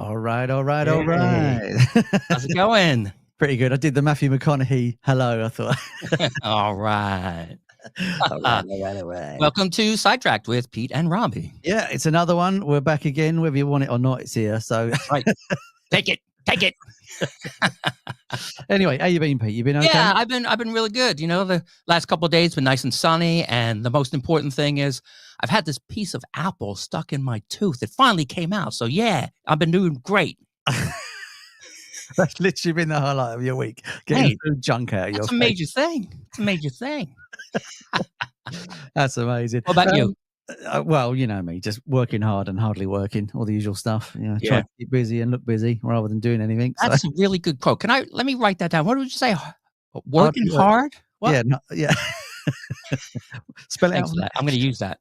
All right, all right, Hey. all right. How's it going? Pretty good. I did the Matthew McConaughey hello, I thought. All right. All right. Welcome to Sidetracked with Pete and Robbie. Yeah, it's another one. We're back again, whether you want it or not, it's here. So Right. Take it. Anyway, how you been, Pete? You been okay? Yeah, I've been really good. You know, the last couple of days been nice and sunny, and the most important thing is I've had this piece of apple stuck in my tooth. It finally came out. So yeah, I've been doing great. That's literally been the highlight of your week. Getting food junk out of your That's face. a major thing. It's a major thing. That's amazing. What about you? Well, you know me, just working hard and hardly working, all the usual stuff. You know, try to keep busy and look busy rather than doing anything. That's a really good quote. Let me write that down. What did you say? Working hard? What? Yeah. Spell it out. I'm going to use that.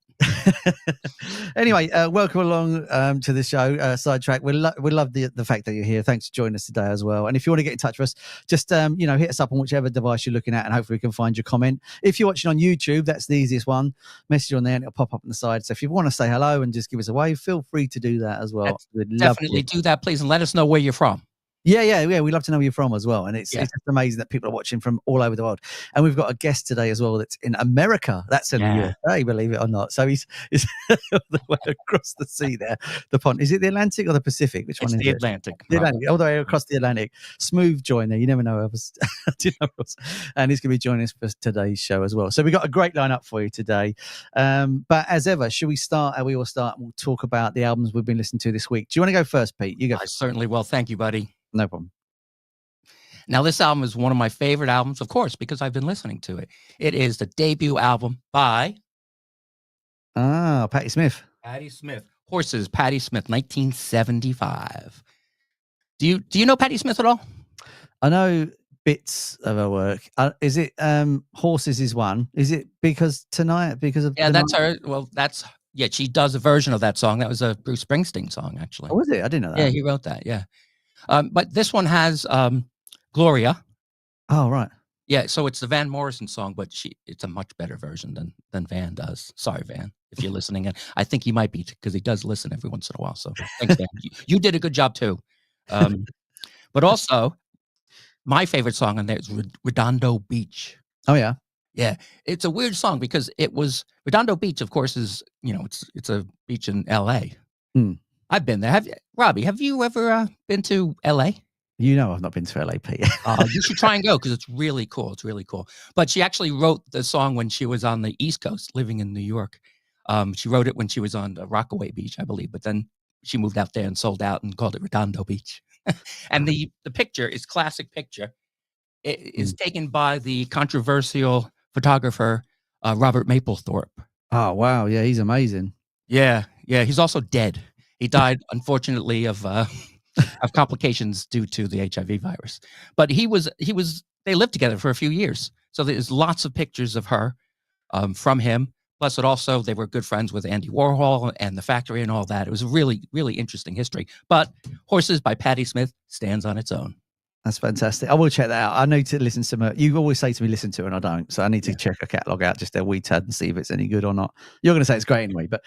Anyway, welcome along to the show, Sidetrack. We love the fact that you're here. Thanks for joining us today as well. And if you want to get in touch with us, just hit us up on whichever device you're looking at, and hopefully we can find your comment. If you're watching on YouTube, that's the easiest one. Message on there, and it'll pop up on the side. So if you want to say hello and just give us a wave, feel free to do that as well. Definitely do that, please, and let us know where you're from. Yeah. We'd love to know where you're from as well. And it's just amazing that people are watching from all over the world. And we've got a guest today as well that's in America. That's in the USA, believe it or not. So he's all the way across the sea there, the pond. Is it the Atlantic or the Pacific? Which one is the it? Atlantic. The Atlantic, all the way across the Atlantic. Smooth join there. You never know. And he's going to be joining us for today's show as well. So we've got a great lineup for you today. But as ever, should we start? We will start. We'll talk about the albums we've been listening to this week. Do you want to go first, Pete? You go. I certainly will. Thank you, buddy. No problem. Now, this album is one of my favorite albums, of course, because I've been listening to it. It is the debut album by Pattie Smith. Horses, Pattie Smith, 1975. Do you know Pattie Smith at all? I know bits of her work. Is it Horses is one? Is it because of that's her. Well, she does a version of that song. That was a Bruce Springsteen song, actually. Oh, was it? I didn't know that. Yeah, he wrote that. Yeah. But this one has Gloria. Oh, right. Yeah, so it's the Van Morrison song, but it's a much better version than Van does. Sorry, Van, if you're listening. And I think he might be, because he does listen every once in a while. So thanks, Van. You did a good job too. But also, my favorite song on there is Redondo Beach. Oh, yeah. Yeah, it's a weird song because it was Redondo Beach, of course, is, it's a beach in L.A. I've been there. Robbie, have you ever been to L.A.? I've not been to LA, Pete. You should try and go, because it's really cool. It's really cool. But she actually wrote the song when she was on the East Coast, living in New York. She wrote it when she was on the Rockaway Beach, I believe. But then she moved out there and sold out and called it Redondo Beach. And the picture is classic picture. It is taken by the controversial photographer Robert Mapplethorpe. Oh, wow. Yeah, he's amazing. Yeah. He's also dead. He died, unfortunately, of complications due to the HIV virus. But they lived together for a few years. So there's lots of pictures of her from him. Plus, they were good friends with Andy Warhol and the Factory and all that. It was a really, really interesting history. But Horses by Pattie Smith stands on its own. That's fantastic. I will check that out. I need to listen to some. You always say to me, listen to it, and I don't. So I need to check a catalogue out, just their wee tad, and see if it's any good or not. You're going to say it's great anyway. But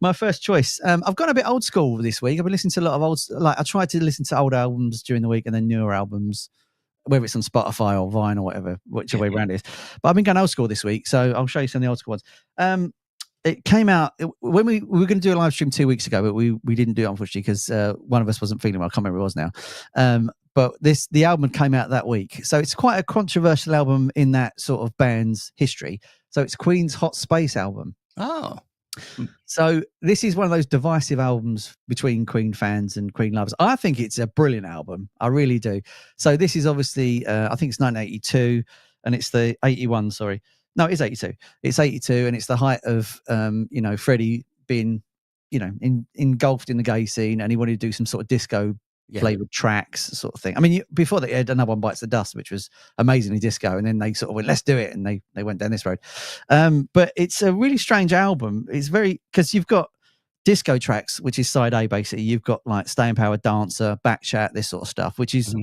my first choice. I've gone a bit old school this week. I've been listening to a lot of I tried to listen to old albums during the week and then newer albums, whether it's on Spotify or Vine or whatever, whichever way around it is. But I've been going old school this week, so I'll show you some of the old school ones. It came out when we were going to do a live stream 2 weeks ago, but we didn't do it, unfortunately, because one of us wasn't feeling well. I can't remember who it was now. But the album came out that week. So it's quite a controversial album in that sort of band's history. So it's Queen's Hot Space album. Oh. So this is one of those divisive albums between Queen fans and Queen lovers. I think it's a brilliant album. I really do. So this is obviously, I think it's 1982, and it's the 81, sorry. No, it's 82. It's 82, and it's the height of, Freddie being, engulfed in the gay scene, and he wanted to do some sort of disco flavored tracks sort of thing. I mean, before they had Another One Bites the Dust, which was amazingly disco, and then they sort of went, let's do it, and they went down this road. But it's a really strange album. It's because you've got disco tracks, which is side A, basically. You've got like Staying Power, Dancer, Back Chat, this sort of stuff, which is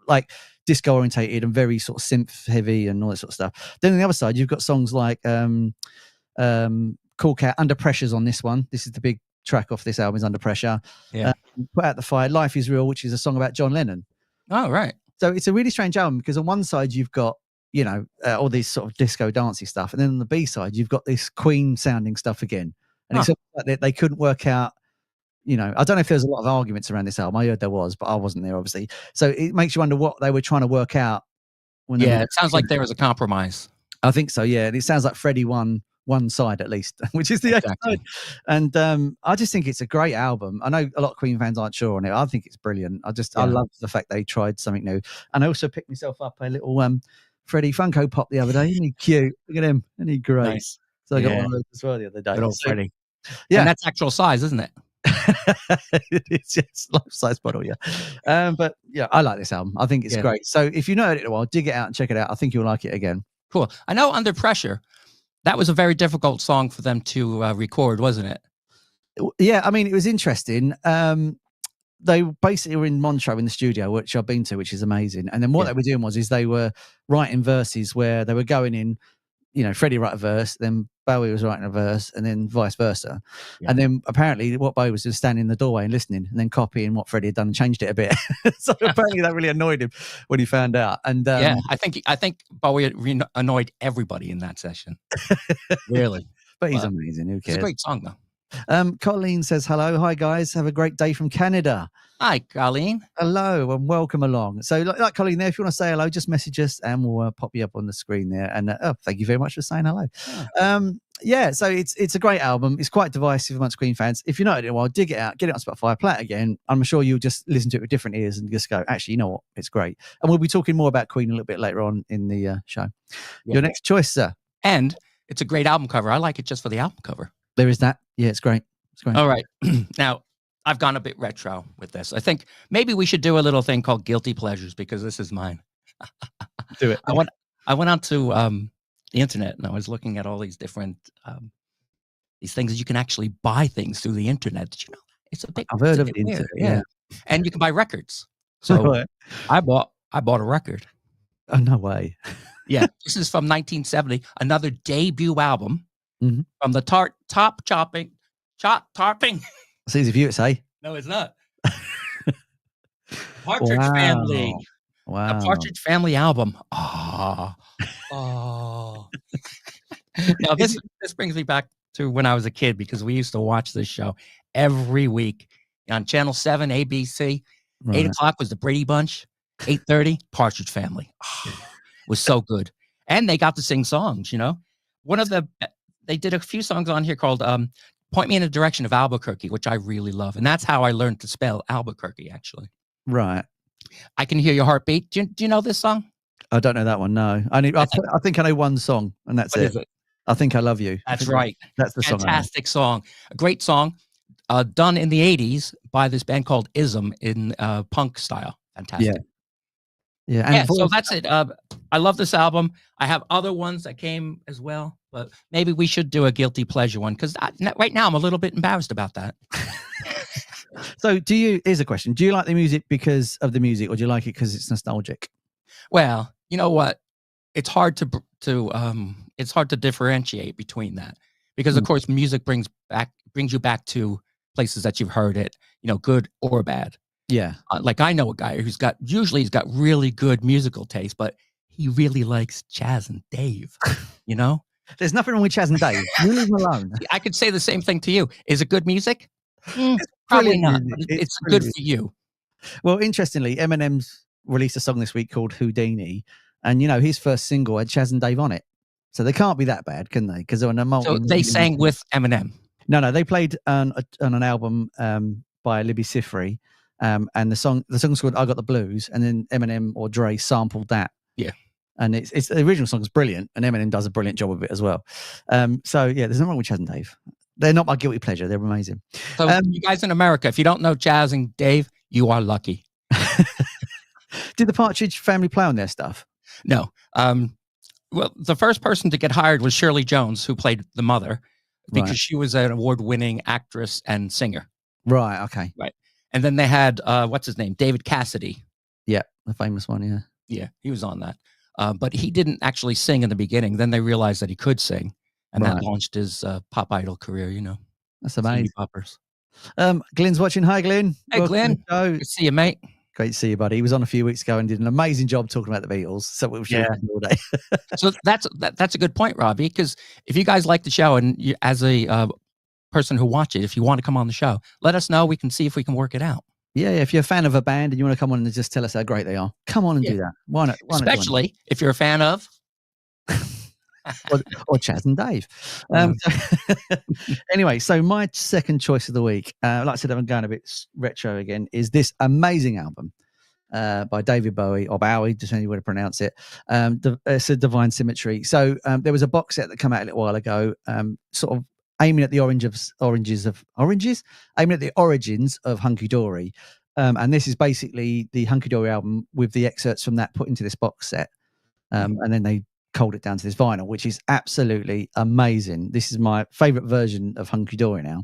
like disco orientated and very sort of synth heavy and all that sort of stuff. Then on the other side, you've got songs like Cool Cat, Under Pressure's on this one. This is the big track off this album is Under Pressure. Yeah. Put Out the Fire, Life is Real, which is a song about John Lennon. Oh, right. So it's a really strange album because on one side you've got, you know, all these sort of disco dancey stuff, and then on the B side you've got this Queen sounding stuff again. And it's like they couldn't work out, you know, I don't know if there's a lot of arguments around this album. I heard there was, but I wasn't there obviously. So it makes you wonder what they were trying to work out. It sounds like there was a compromise. I think so, yeah. And it sounds like Freddie won one side at least, which is the A side. And I just think it's a great album. I know a lot of Queen fans aren't sure on it. I think it's brilliant. I love the fact they tried something new. And I also picked myself up a little Freddie Funko Pop the other day. Isn't he cute? Look at him. Isn't he great? Nice. So I got one of those as well the other day. Good old Freddie. Yeah. And that's actual size, isn't it? It's just life-size bottle, yeah. But yeah, I like this album. I think it's great. So if you know it a while, dig it out and check it out. I think you'll like it again. Cool. I know Under Pressure, that was a very difficult song for them to record, wasn't it? Yeah, I mean, it was interesting. They basically were in Montreux in the studio, which I've been to, which is amazing. And then what they were doing is they were writing verses where they were going in, you know, Freddie wrote a verse, then Bowie was writing a verse, and then vice versa. Yeah. And then apparently what Bowie was just standing in the doorway and listening, and then copying what Freddie had done and changed it a bit. So apparently that really annoyed him when he found out. And I think Bowie annoyed everybody in that session. Really. But he's amazing. Who cares? It's a great song, though. Colleen says, hello. Hi, guys. Have a great day from Canada. Hi, Colleen. Hello and welcome along. So like Colleen there, if you want to say hello, just message us and we'll pop you up on the screen there. And thank you very much for saying hello. Yeah. So it's a great album. It's quite divisive amongst Queen fans. If you know it in a while, dig it out, get it on Spotify, play it again. I'm sure you'll just listen to it with different ears and just go, actually, you know what? It's great. And we'll be talking more about Queen a little bit later on in the show. Yeah. Your next choice, sir. And it's a great album cover. I like it just for the album cover. There is that. Yeah, it's great. It's great. All right. Now, I've gone a bit retro with this. I think maybe we should do a little thing called Guilty Pleasures because this is mine. Do it. I went onto the internet and I was looking at all these different these things that you can actually buy things through the internet. Did you know that? It's a big. I've heard of the internet. Yeah. And you can buy records. So I bought a record. Oh, no way. Yeah, this is from 1970, another debut album from the top topping. It's easy for you to say. No, it's not. Partridge Family. Wow. The Partridge Family album. Oh. Now this brings me back to when I was a kid because we used to watch this show every week on Channel 7, ABC. Right. 8 o'clock was the Brady Bunch. 8:30, Partridge Family. Oh, it was so good. And they got to sing songs, you know. They did a few songs on here called Point Me in the Direction of Albuquerque, which I really love. And that's how I learned to spell Albuquerque, actually. Right. I Can Hear Your Heartbeat. Do you know this song? I don't know that one, no. I think I know one song, and that's it. Is it. I Think I Love You. That's right. That's the song. Fantastic song. A great song done in the 80s by this band called Ism in punk style. Fantastic. Yeah. So that's it. I love this album. I have other ones that came as well, but maybe we should do a guilty pleasure one because right now I'm a little bit embarrassed about that. So here's a question. Do you like the music because of the music or do you like it because it's nostalgic? Well, you know what? It's hard to differentiate between that because of course music brings you back to places that you've heard it, you know, good or bad. Yeah. Like I know a guy who's got really good musical taste, but he really likes Chaz and Dave, you know? There's nothing wrong with Chaz and Dave. You leave them alone. I could say the same thing to you. Is it good music? Probably not. It's good for you. Well, interestingly, Eminem's released a song this week called Houdini. And, you know, his first single had Chaz and Dave on it. So they can't be that bad, can they? Because they're on a So they sang with Eminem? No, they played on an album by Libby Sifri. And the song's called I Got the Blues. And then Eminem or Dre sampled that. Yeah. And it's the original song is brilliant. And Eminem does a brilliant job of it as well. So, yeah, there's nothing wrong with Chaz and Dave. They're not my guilty pleasure. They're amazing. So you guys in America, if you don't know Chaz and Dave, you are lucky. Did the Partridge Family play on their stuff? No. Well, the first person to get hired was Shirley Jones, who played the mother, because she was an award-winning actress and singer. Right, okay. Right. And then they had, what's his name? David Cassidy. Yeah, the famous one, yeah. Yeah, he was on that. But he didn't actually sing in the beginning. Then they realized that he could sing. And that launched his pop idol career, you know. That's amazing. Poppers. Glenn's watching. Hi, Glenn. Hey, Welcome to Glenn. the show. Good to see you, mate. Great to see you, buddy. He was on a few weeks ago and did an amazing job talking about the Beatles. So we should do all day. So that's a good point, Robbie, because if you guys like the show and you, as a person who watch it, if you want to come on the show, let us know. We can see if we can work it out. Yeah, if you're a fan of a band and you want to come on and just tell us how great they are, come on and do that. Why not? Especially if you're a fan of... or Chaz and Dave. Anyway, so my second choice of the week, like I said, I'm going a bit retro again, is this amazing album by David Bowie, or Bowie, depending on how to pronounce it. It's a Divine Symmetry. So there was a box set that came out a little while ago, sort of aiming at the aiming at the origins of Hunky Dory. And this is basically the Hunky Dory album with the excerpts from that put into this box set. And then they culled it down to this vinyl, which is absolutely amazing. This is my favorite version of Hunky Dory now.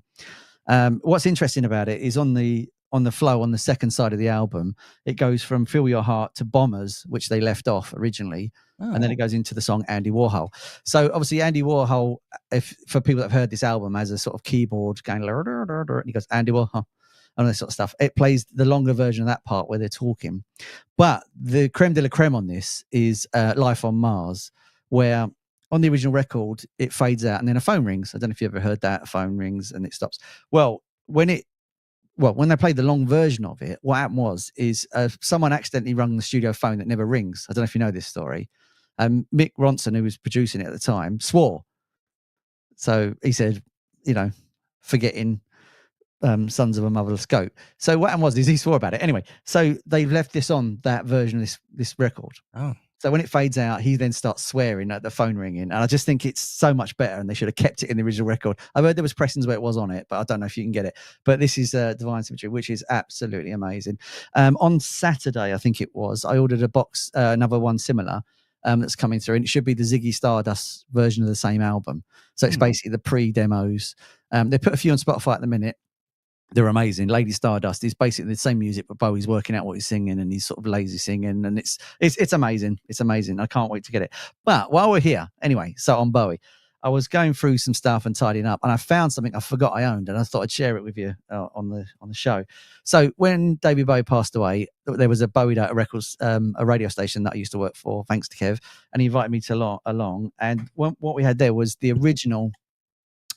What's interesting about it is on the flow on the second side of the album, it goes from Feel Your Heart to Bombers, which they left off originally. And then it goes into the song Andy Warhol. So obviously Andy Warhol, for people that have heard this album, has a sort of keyboard going, and he goes Andy Warhol and all this sort of stuff. It plays the longer version of that part where they're talking. But the creme de la creme on this is Life on Mars, where on the original record, it fades out and then a phone rings. I don't know if you ever heard that. A phone rings and it stops. Well, when they played the long version of it, what happened is someone accidentally rung the studio phone that never rings. I don't know if you know this story. Mick Ronson, who was producing it at the time, swore. So he said, forgetting Sons of a Motherless Goat. So what happened is he swore about it. Anyway, so they've left this on that version of this record. Oh. So when it fades out, he then starts swearing at the phone ringing. And I just think it's so much better and they should have kept it in the original record. I've heard there was pressings where it was on it, but I don't know if you can get it. But this is Divine Symmetry, which is absolutely amazing. On Saturday, I think it was, I ordered a box, another one similar, that's coming through. And it should be the Ziggy Stardust version of the same album. So it's basically the pre-demos. They put a few on Spotify at the minute. They're amazing. Lady Stardust is basically the same music, but Bowie's working out what he's singing and he's sort of lazy singing, and it's amazing. It's amazing. I can't wait to get it. But while we're here, anyway, so on Bowie, I was going through some stuff and tidying up, and I found something I forgot I owned, and I thought I'd share it with you on the show. So when David Bowie passed away, there was a Bowie Data Records, a radio station that I used to work for, thanks to Kev, and he invited me to along. And what we had there was the original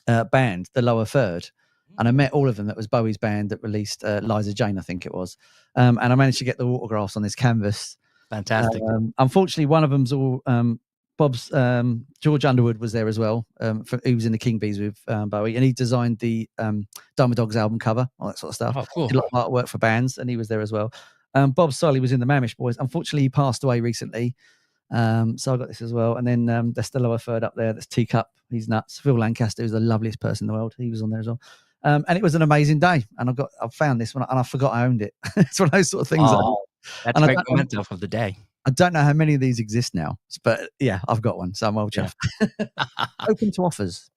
band, the Lower Third. And I met all of them. That was Bowie's band that released Liza Jane, I think it was. And I managed to get the autographs on this canvas. Fantastic. Unfortunately, one of them's all Bob's. George Underwood was there as well. He was in the King Bees with Bowie, and he designed the Dharma Dogs album cover, all that sort of stuff. Oh, cool. Did a lot of artwork for bands, and he was there as well. Bob Solly was in the Mamish Boys. Unfortunately, he passed away recently. So I got this as well. And then there's the Lower Third up there. That's Teacup. He's nuts. Phil Lancaster, who's the loveliest person in the world. He was on there as well. And it was an amazing day, and I found this one, and I forgot I owned it. It's one of those sort of things. That's a great memento of the day. I don't know how many of these exist now, but yeah, I've got one, so I'm well chuffed. Open to offers.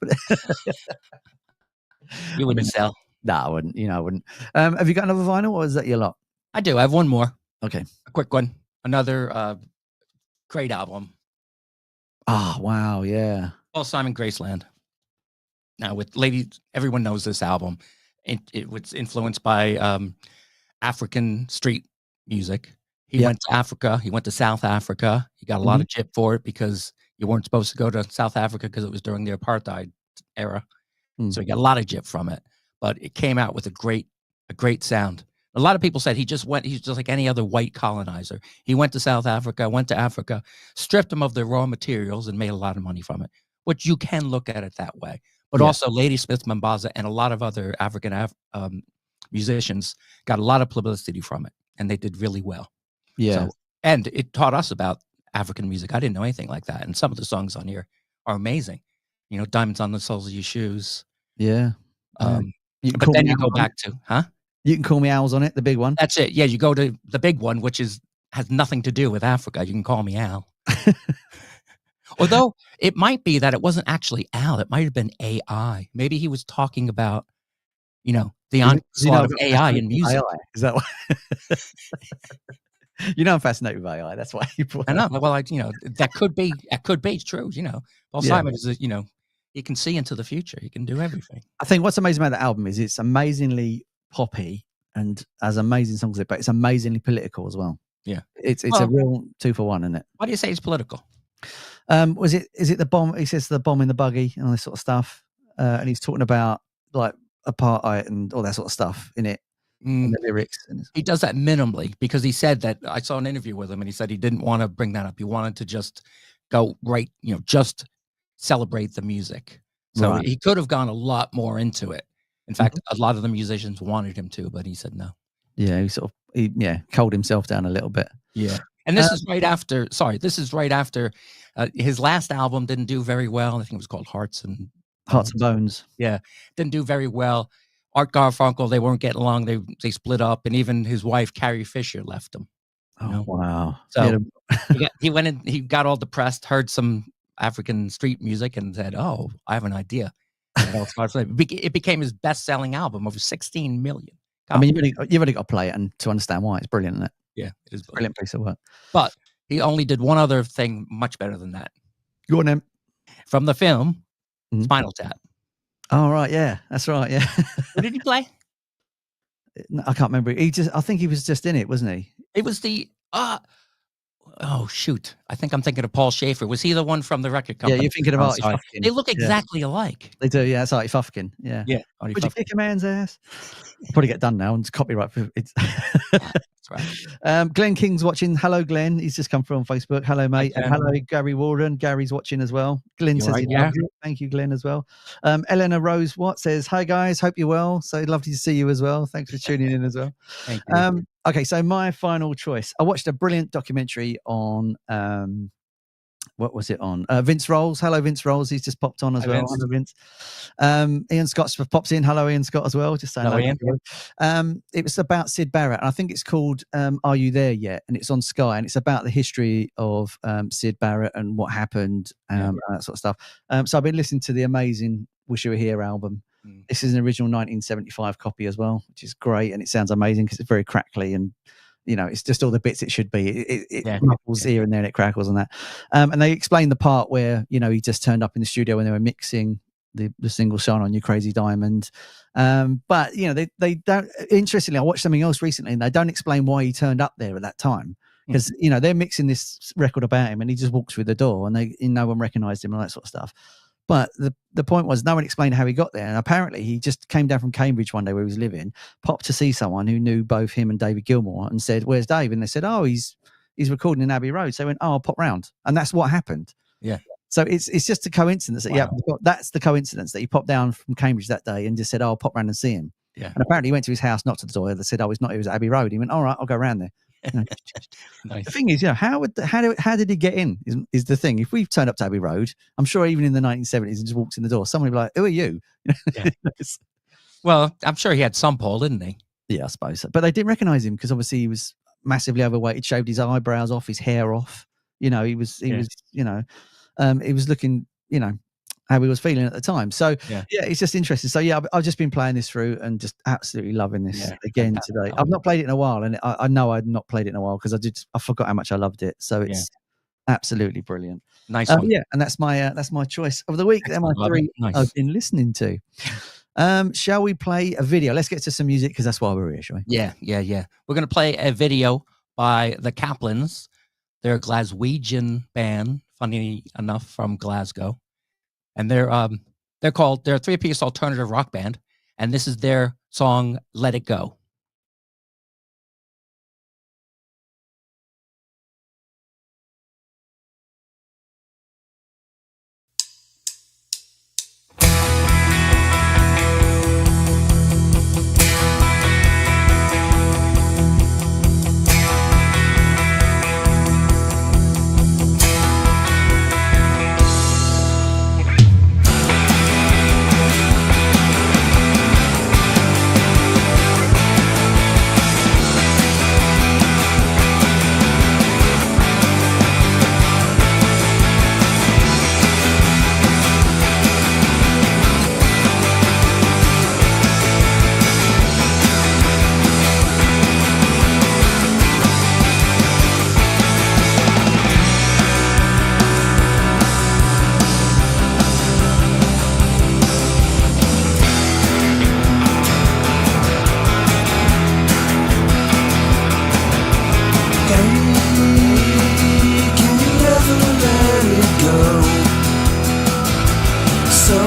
You wouldn't sell? No, I wouldn't. I wouldn't. Have you got another vinyl, or is that your lot? I do. I have one more. Okay, a quick one. Another great album. Oh wow, yeah. Paul Simon, Graceland. Now, everyone knows this album. It was influenced by African street music. He went to Africa. He went to South Africa. He got a lot of jip for it because you weren't supposed to go to South Africa because it was during the apartheid era. So he got a lot of jip from it. But it came out with a great sound. A lot of people said he's just like any other white colonizer. He went to South Africa, went to Africa, stripped them of their raw materials and made a lot of money from it. Which you can look at it that way. But also Ladysmith Mombasa and a lot of other African musicians got a lot of publicity from it, and they did really well. Yeah. And it taught us about African music. I didn't know anything like that. And some of the songs on here are amazing. Diamonds on the Soles of Your Shoes. Yeah. But then you go back to, You Can Call Me Owls on it, the big one. That's it. Yeah, you go to the big one, which has nothing to do with Africa. You Can Call Me Al. Although it might be that it wasn't actually Al, it might have been AI. Maybe he was talking about, the onslaught of AI in music. AI. Is that why? I'm fascinated with AI. That's why you brought I know. Well, that could be. It could be true. Paul Simon is, he can see into the future. He can do everything. I think what's amazing about the album is it's amazingly poppy and has amazing songs, but it's amazingly political as well. Yeah, it's a real 2-for-1, isn't it? Why do you say it's political? Is it the bomb? He says the bomb in the buggy and all this sort of stuff, and he's talking about like apartheid and all that sort of stuff in it. In the lyrics. He does that minimally because he said that I saw an interview with him and he said he didn't want to bring that up. He wanted to just go right, just celebrate the music. So he could have gone a lot more into it. In fact, a lot of the musicians wanted him to, but he said no. Yeah, he culled himself down a little bit. Yeah. And this is right after, his last album didn't do very well. I think it was called Hearts and Bones. Yeah. Didn't do very well. Art Garfunkel, they weren't getting along. They split up, and even his wife Carrie Fisher left him. Oh wow! So he went in. He got all depressed. Heard some African street music, and said, "Oh, I have an idea." It became his best-selling album, over 16 million. I mean, you've only got to play it and to understand why. It's brilliant, isn't it? Yeah, it is a brilliant piece of work. But he only did one other thing much better than that. Go on, then. From the film Spinal Tap. Oh, right. Yeah, that's right. Yeah. What did he play? I can't remember. I think he was just in it, wasn't he? It was the, oh, shoot. I think I'm thinking of Paul Schaefer. Was he the one from the record company? Yeah, you're thinking of Artie Fufkin. They look exactly alike. They do, yeah. It's Artie Fufkin. Yeah. Yeah. Would you kick a man's ass? Probably get done now and it's copyright. It's That's right. Glenn King's watching. Hello, Glenn. He's just come through on Facebook. Hello, mate. And hello, Gary Warden. Gary's watching as well. Glenn says he loves it. Thank you, Glenn, as well. Eleanor Rose Watt says, hi, guys. Hope you're well. So lovely to see you as well. Thanks for tuning in as well. Thank you. Okay, so my final choice. I watched a brilliant documentary on what was it on? Vince Rolls. Hello, Vince Rolls. He's just popped on as well. Hello, Vince. Ian Scott's popped in. Hello, Ian Scott as well. Just saying hello. It was about Syd Barrett, and I think it's called Are You There Yet? And it's on Sky, and it's about the history of Syd Barrett and what happened, and that sort of stuff. So I've been listening to the amazing Wish You Were Here album. This is an original 1975 copy as well, which is great, and it sounds amazing because it's very crackly and it's just all the bits it should be. It muffles here and there and it crackles and that. And they explain the part where, he just turned up in the studio when they were mixing the single Shine On You Crazy Diamond. But, they don't, interestingly, I watched something else recently and they don't explain why he turned up there at that time. Because, they're mixing this record about him and he just walks through the door and no one recognized him and that sort of stuff. But the point was, no one explained how he got there. And apparently he just came down from Cambridge one day where he was living, popped to see someone who knew both him and David Gilmour and said, where's Dave? And they said, oh, he's recording in Abbey Road. So they went, oh, I'll pop round. And that's what happened. Yeah. So it's just a coincidence that that's the coincidence that he popped down from Cambridge that day and just said, oh, I'll pop round and see him. Yeah. And apparently he went to his house, knocked at the door. They said, oh, he's not. He was at Abbey Road. He went, all right, I'll go round there. Nice. The thing is, how did he get in is the thing. If we've turned up to Abbey Road, I'm sure even in the 1970s and just walked in the door, someone would be like, who are you? Yeah. Well, I'm sure he had some pull, didn't he? Yeah, I suppose so. But they didn't recognize him because obviously he was massively overweight. He'd shaved his eyebrows off, his hair off. He was looking, how he was feeling at the time. So it's just interesting. So I've just been playing this through and just absolutely loving this again today. I've not played it in a while, and I know I'd not played it in a while because I forgot how much I loved it. So it's absolutely brilliant. Nice one. And that's my choice of the week. They're my three I've been listening to. Shall we play a video? Let's get to some music because that's why we're here, shall we? Yeah. We're gonna play a video by the Kaplans. They're a Glaswegian band, funny enough, from Glasgow. And they're a 3-piece alternative rock band, and this is their song "Let It Go." So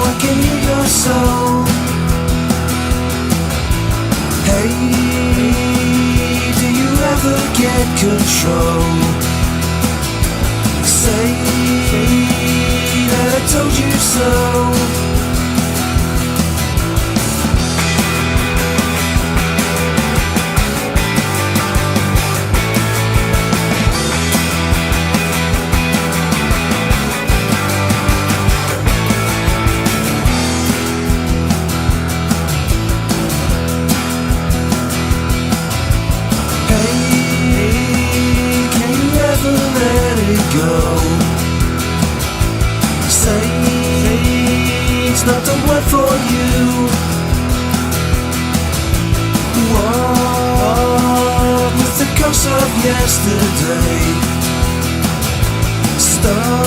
I can hear your soul. Hey, do you ever get control? Say that I told you so. It's not the word for you. Walk with the ghost of yesterday. Stop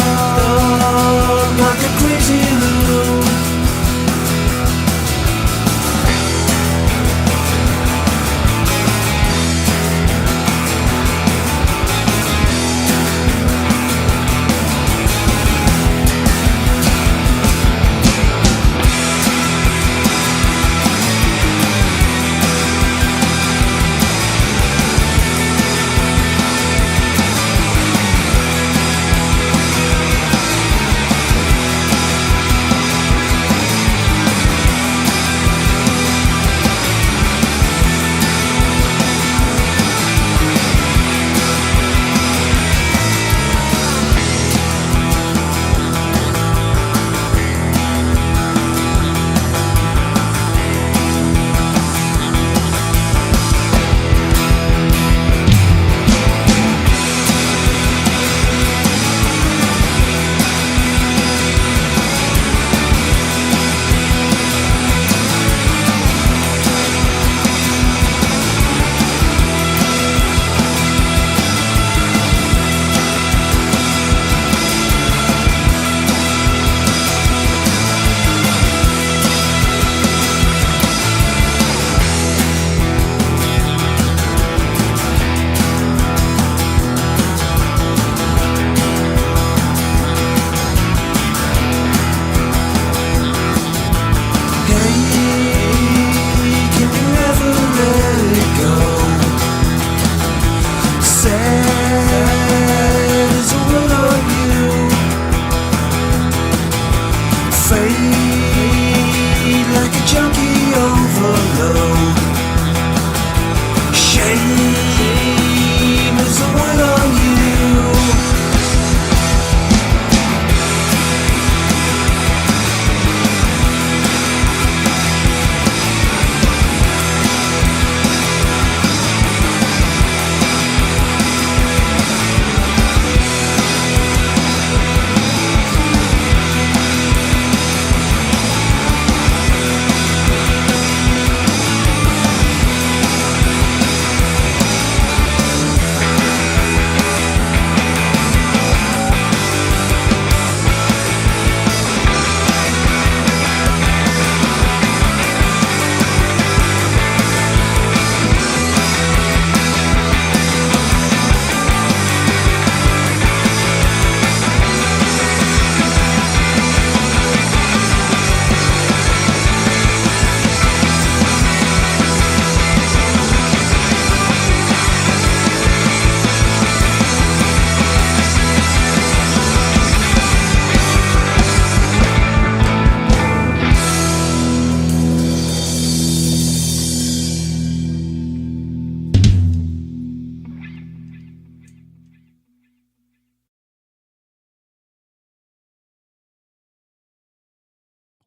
like a crazy loon.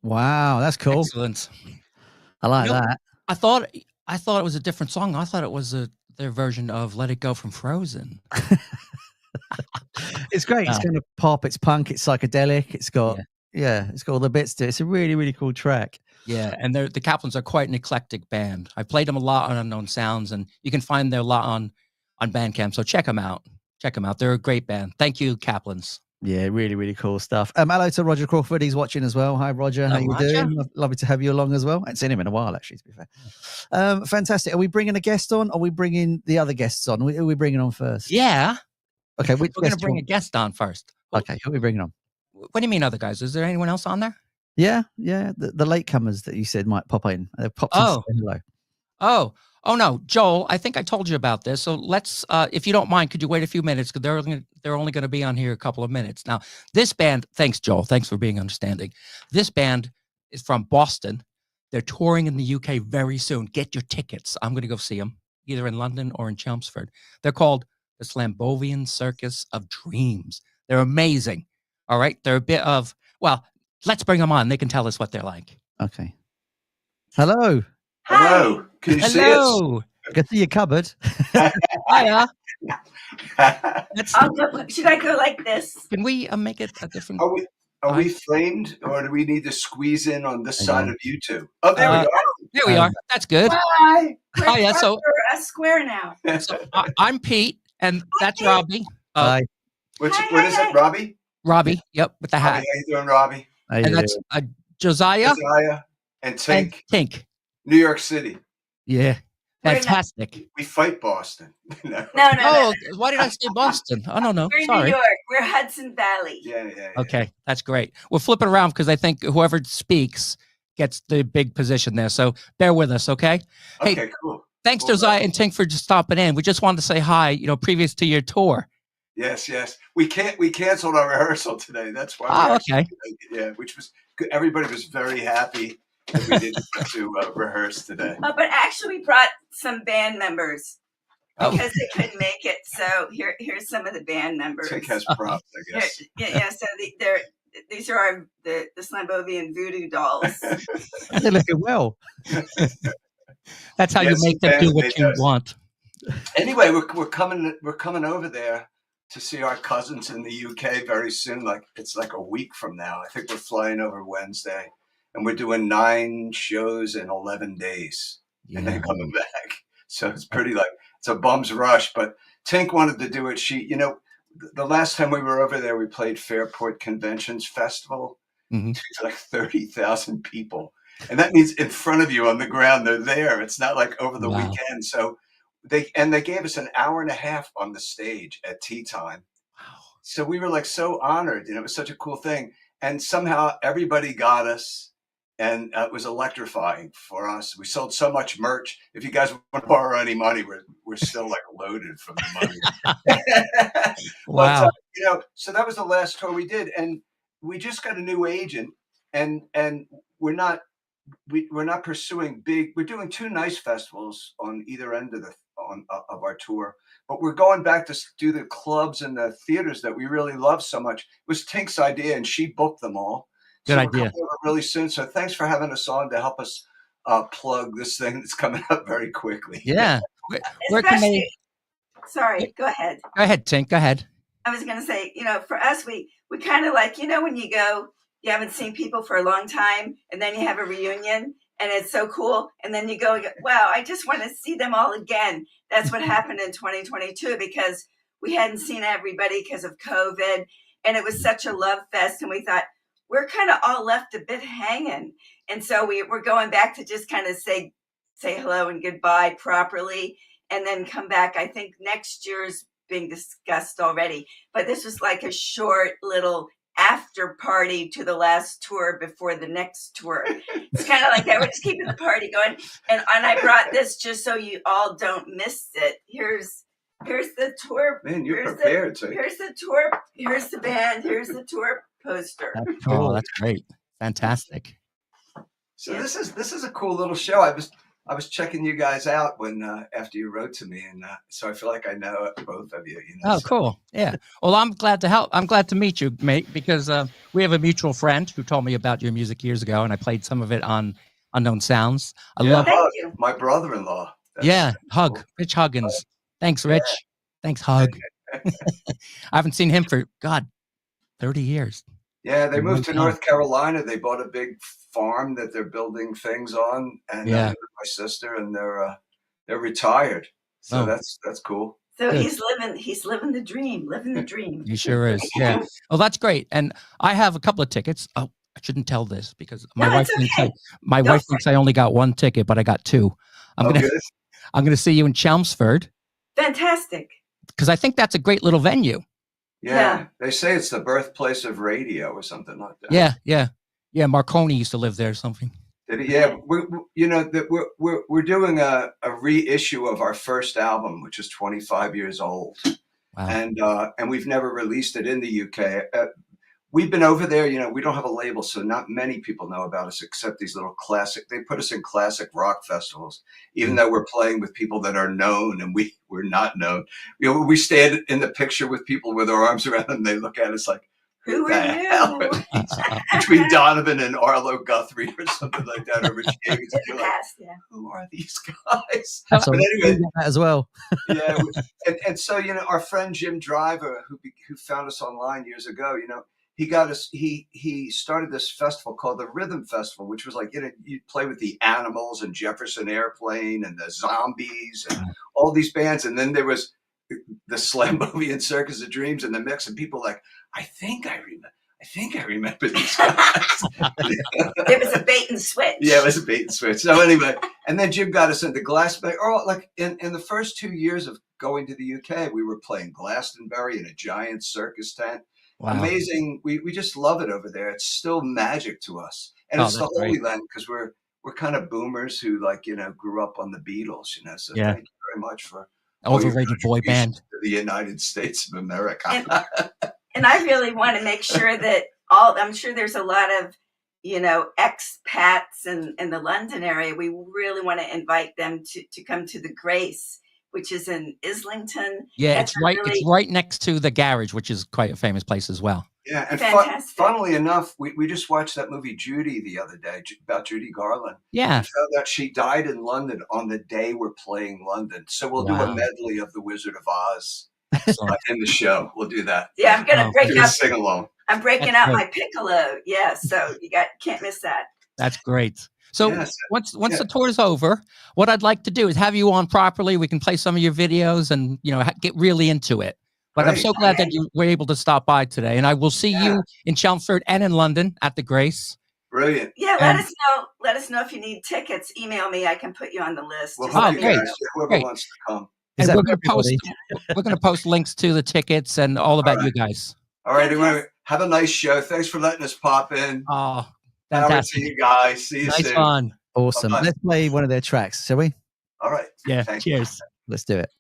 Wow, that's cool. Excellent. I like You know, that. I thought it was a different song. I thought it was their version of "Let It Go" from Frozen. It's great. It's Wow. kind of pop. It's punk. It's psychedelic. It's got Yeah. it's got all the bits to it. It's a really, really cool track. Yeah, and the Kaplans are quite an eclectic band. I played them a lot on Unknown Sounds, and you can find their lot on Bandcamp. So check them out. Check them out. They're a great band. Thank you, Kaplans. Yeah, really, really cool stuff. Hello to Roger Crawford. He's watching as well. Hi, Roger. How you Roger. doing? Lovely to have you along as well. I haven't seen him in a while, actually, to be fair. Fantastic. Are we bringing a guest on? Or are we bringing the other guests on? Who are we bringing on first? Yeah. Okay, which We're going to guest bring a guest on first. Okay, who are we bringing on? What do you mean, other guys? Is there anyone else on there? Yeah. The latecomers that you said might pop in. They've popped in to say hello. Oh no, Joel, I think I told you about this. So let's, if you don't mind, could you wait a few minutes? Because they're only going to be on here a couple of minutes. Now, this band, thanks, Joel. Thanks for being understanding. This band is from Boston. They're touring in the UK very soon. Get your tickets. I'm going to go see them, either in London or in Chelmsford. They're called the Slambovian Circus of Dreams. They're amazing. All right. They're a bit of, well, let's bring them on. They can tell us what they're like. Okay. Hello. Hello. Can you see us? Hello. I can see your cupboard. Hiya. Should I go like this? Can we make it a different? Are we framed, or do we need to squeeze in on this side of you two? Oh, there we go. There we are. That's good. Hi. Hiya. So We're a square now. So I'm Pete, and that's Robbie. Hi. What is it, Robbie? Robbie, yep, with the hat. Robbie, how you doing, Robbie? And that's Josiah and and Tink. Tink. New York City. Yeah, fantastic. We fight Boston. No. Oh, why did I say Boston? I don't know. We're Sorry. New York. We're Hudson Valley. Yeah. Okay, that's great. We'll flip it around because I think whoever speaks gets the big position there. So bear with us, okay? Okay, Hey, cool. thanks, Josiah and Tink, for just stopping in. We just wanted to say hi, previous to your tour. Yes. We canceled our rehearsal today. That's why. Oh, okay. Yeah, which was good. Everybody was very happy that we didn't get to rehearse today. Oh, but actually we brought some band members Oh. because they couldn't make it. So here's some of the band members. Tink has props, I guess. Yeah. So these are the Slambovian voodoo dolls. They're looking well. That's how you make them do what you want. Anyway, we're coming over there to see our cousins in the UK very soon. It's like a week from now. I think we're flying over Wednesday, and we're doing 9 shows in 11 days, and then coming back. So it's pretty it's a bum's rush. But Tink wanted to do it. The last time we were over there, we played Fairport Conventions Festival to 30,000 people. And that means in front of you on the ground, they're there. It's not like over the weekend. So they gave us an hour and a half on the stage at tea time. Wow. So we were so honored, it was such a cool thing. And somehow everybody got us, and it was electrifying for us. We sold so much merch. If you guys want to borrow any money, we're still loaded from the money. Wow. But, so that was the last tour we did, and we just got a new agent, and we're not pursuing big. We're doing 2 nice festivals on either end of of our tour, but we're going back to do the clubs and the theaters that we really love so much. It was Tink's idea, and she booked them all. Good so idea. We're coming over really soon. So thanks for having us on to help us plug this thing that's coming up very quickly. Yeah. Where can they? Sorry, go ahead. Go ahead, Tink. Go ahead. I was going to say, for us, we kind of when you go, you haven't seen people for a long time, and then you have a reunion, and it's so cool. And then you go, wow, I just want to see them all again. That's what happened in 2022 because we hadn't seen everybody because of COVID, and it was such a love fest. And we thought, we're kind of all left a bit hanging. And so we're going back to just kind of say hello and goodbye properly, and then come back. I think next year's being discussed already, but this was like a short little after party to the last tour before the next tour. It's kind of like we're just keeping the party going. And I brought this just so you all don't miss it. Here's the tour. Man, you're prepared. Here's the tour. Here's the band. Here's the tour poster. That's cool. That's great. Fantastic. So this is a cool little show. I was checking you guys out when after you wrote to me, and so I feel like I know both of you. Oh, cool. Yeah. Well, I'm glad to help. I'm glad to meet you, mate, because we have a mutual friend who told me about your music years ago, and I played some of it on Unknown Sounds. I love you. My brother-in-law. Hug. Cool. Rich Huggins. Thanks, Rich. Yeah. Thanks, Hug. I haven't seen him for 30 years. Yeah, they moved to North Carolina. They bought a big farm that they're building things on, and my sister, and they're retired. So that's cool. So he's living the dream. He sure is. Yeah. Well, that's great. And I have a couple of tickets. Oh, I shouldn't tell this because my wife thinks I only got 1 ticket, but I got 2. I'm gonna see you in Chelmsford. Fantastic. Because I think that's a great little venue. Yeah. They say it's the birthplace of radio or something like that. Yeah. Marconi used to live there or something. Did it? Yeah, we're doing a reissue of our first album, which is 25 years old. Wow. And we've never released it in the UK. We've been over there, we don't have a label, so not many people know about us except these little they put us in classic rock festivals, even though we're playing with people that are known and we're not known. We stand in the picture with people with our arms around them. They look at us like, who are you? Between Donovan and Arlo Guthrie or something like that, or Rich Davids. Who are these guys? But anyway, that as well. Yeah, and so our friend Jim Driver, who found us online years ago, he got us. He started this festival called the Rhythm Festival, which was like you'd play with the Animals and Jefferson Airplane and the Zombies and all these bands, and then there was the Slambovian Circus of Dreams in the mix, and people like, I think I remember these guys. It was a bait and switch. Yeah, it was a bait and switch. So anyway, and then Jim got us into Glastonbury. Or like in the first 2 years of going to the UK, we were playing Glastonbury in a giant circus tent. Wow. Amazing. We just love it over there. It's still magic to us. And it's the Holy Land because we're kind of boomers who grew up on the Beatles, So thank you very much for overrated boy band to the United States of America. And I really want to make sure that I'm sure there's a lot of, expats in the London area. We really want to invite them to come to the Grace, which is in Islington. Yeah, it's right next to the Garage, which is quite a famous place as well. Yeah, and funnily enough, we just watched that movie Judy the other day about Judy Garland. Yeah. We found out she died in London on the day we're playing London. So we'll do a medley of The Wizard of Oz in the show. We'll do that. Yeah, I'm going to break out. Sing along. I'm breaking out my piccolo. Yeah, so can't miss that. That's great. So once the tour is over, what I'd like to do is have you on properly. We can play some of your videos and get really into it. But I'm so glad that you were able to stop by today, and I will see you in Chelmsford and in London at the Grace. Brilliant. Yeah, let us know. Let us know if you need tickets. Email me. I can put you on the list. Well, great. Whoever wants to come. And we're going to post links to the tickets and all about you guys. All right. Anyway, have a nice show. Thanks for letting us pop in. Oh, fantastic. See you guys. See you soon. Nice fun. Awesome. Bye-bye. Let's play one of their tracks, shall we? All right. Yeah. Thank Cheers. You. Let's do it.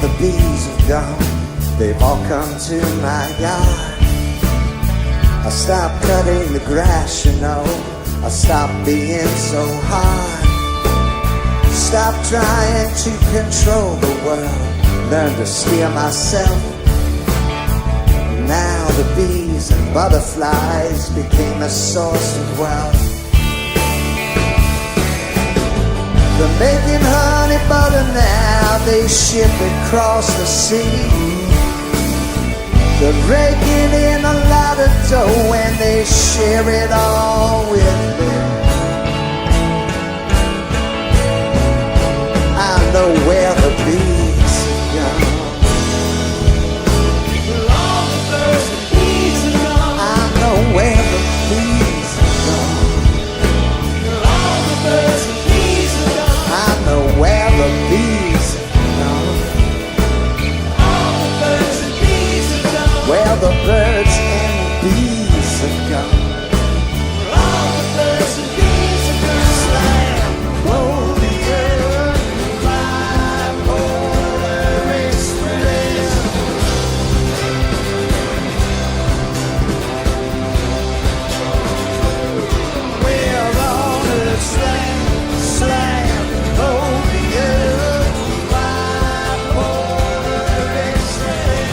The bees have gone, they've all come to my yard. I stopped cutting the grass, I stopped being so hard. Stopped trying to control the world, learned to steer myself. Now the bees and butterflies became a source of wealth. They're making honey butter now, they ship it across the sea. They're raking in a lot of dough and they share it all with me. I know where the bees have gone. All the birds and bees are gone. I know where the bees have gone. All the birds and bees are gone. I know where the bees have gone. All the birds and bees have gone. Where the birds and bees have gone. All the birds and bees have gone. Slam, blow the earth, bipolar express. We're on a slam, slam, blow the earth, bipolar express.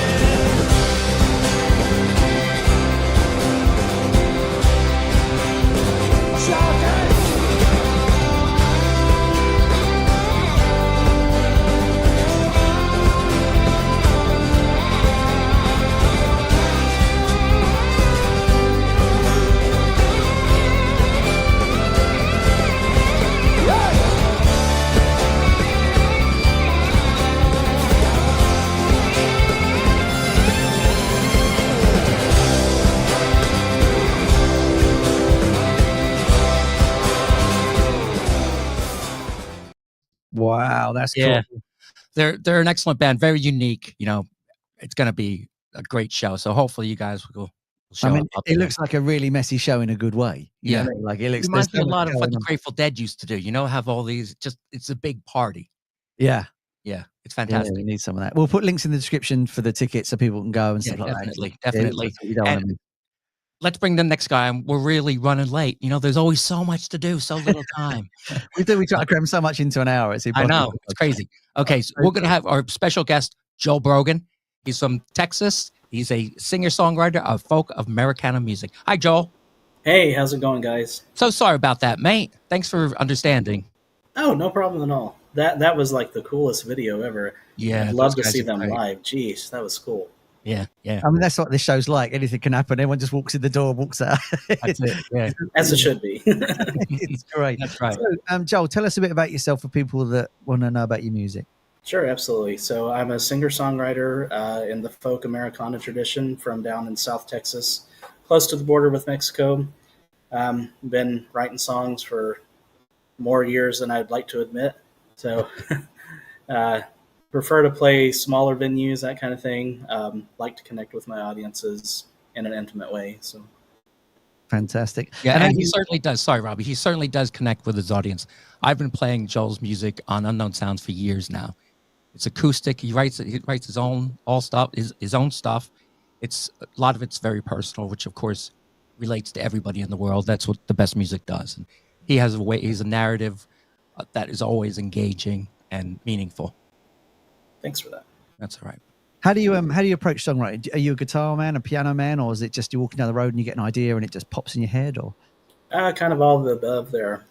Wow, that's Yeah. cool. They're an excellent band, very unique. You know, it's going to be a great show. So hopefully you guys will show I mean, up. it looks like a really messy show in a good way. You know Yeah. what I mean? Like it looks. Reminds me there's a so lot much of what going the on. Grateful Dead used to do. You know, have all these. It's a big party. Yeah. Yeah, it's Yeah, fantastic. we need some of that. We'll put links in the description for the tickets so people can go and Yeah, stuff like definitely, that. definitely. Yeah, you don't want And to miss. let's bring the next guy. We're really running late. You know, there's always so much to do, so little time. We try to cram so much into an hour. It's I impossible. know, it's crazy. Okay, so we're going to have our special guest, Joel Brogan. He's from Texas. He's a singer-songwriter of folk Americana music. Hi, Joel. Hey, how's it going, guys? So sorry about that, mate. Thanks for understanding. Oh, no problem at all. That was like the coolest video ever. Yeah, I'd love those to guys see are them great. live. Jeez, that was cool. Yeah. I mean, that's what this show's like. Anything can happen. Everyone just walks in the door, walks out. That's it. Yeah, As it should be. It's great. that's right. So, Joel, tell us a bit about yourself for people that want to know about your music. Sure, absolutely. So I'm a singer-songwriter in the folk Americana tradition from down in South Texas, close to the border with Mexico. Been writing songs for more years than I'd like to admit. So prefer to play smaller venues, that kind of thing. Like to connect with my audiences in an intimate way. So Fantastic. Yeah, And and as he you- certainly does. Sorry, Robbie. He certainly does connect with his audience. I've been playing Joel's music on Unknown Sounds for years now. It's acoustic. He writes his own his own stuff. It's a lot of it's very personal, which of course relates to everybody in the world. That's what the best music does. And he has a way. He's a narrative that is always engaging and meaningful. thanks for that. That's all right. How do you approach songwriting? Are you a guitar man, a piano man, or is it just you're walking down the road and you get an idea and it just pops in your head? Or Kind of all of the above there.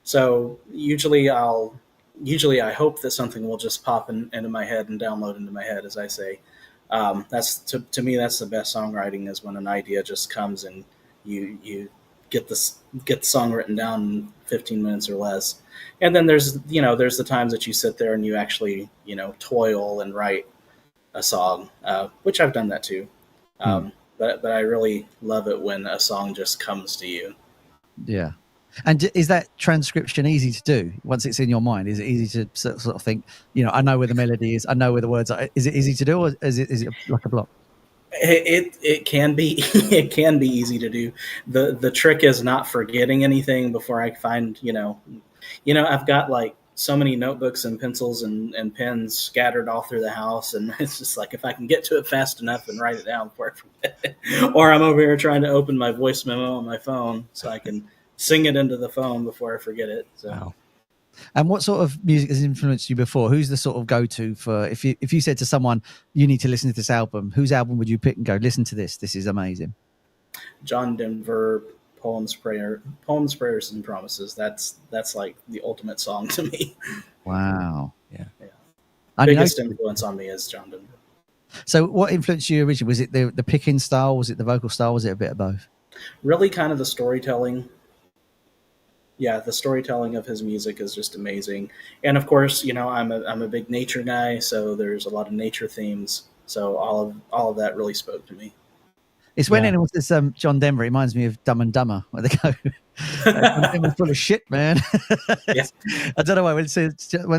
So usually I hope that something will just pop into my head and download into my head, as I say. That's to me, that's the best songwriting, is when an idea just comes and you get the song written down in 15 minutes or less. And then there's the times that you sit there and you actually, toil and write a song, which I've done that too. But I really love it when a song just comes to you. yeah. And is that transcription easy to do once it's in your mind? Is it easy to sort of think, I know where the melody is, I know where the words are. Is it easy to do, or is it like a block? It can be it can be easy to do. The trick is not forgetting anything before I find I've got like so many notebooks and pencils and pens scattered all through the house, and it's just like if I can get to it fast enough and write it down before I forget it. Or I'm over here trying to open my voice memo on my phone so I can sing it into the phone before I forget it. So. Wow. And what sort of music has influenced you before? Who's the sort of go-to for if you said to someone you need to listen to this album, whose album would you pick and go, listen to this? This is amazing. John Denver, Poems, Prayers, and Promises. That's like the ultimate song to me. Wow. Yeah. I know. Biggest influence on me is John Denver. So what influenced you originally? Was it the picking style? Was it the vocal style? Was it a bit of both? Really kind of the storytelling. Yeah, the storytelling of his music is just amazing. And of course, I'm a big nature guy, so there's a lot of nature themes. So all of that really spoke to me. It's when anyone says John Denver, it reminds me of Dumb and Dumber, where they go, John Denver's full of shit, man. Yeah. I don't know why when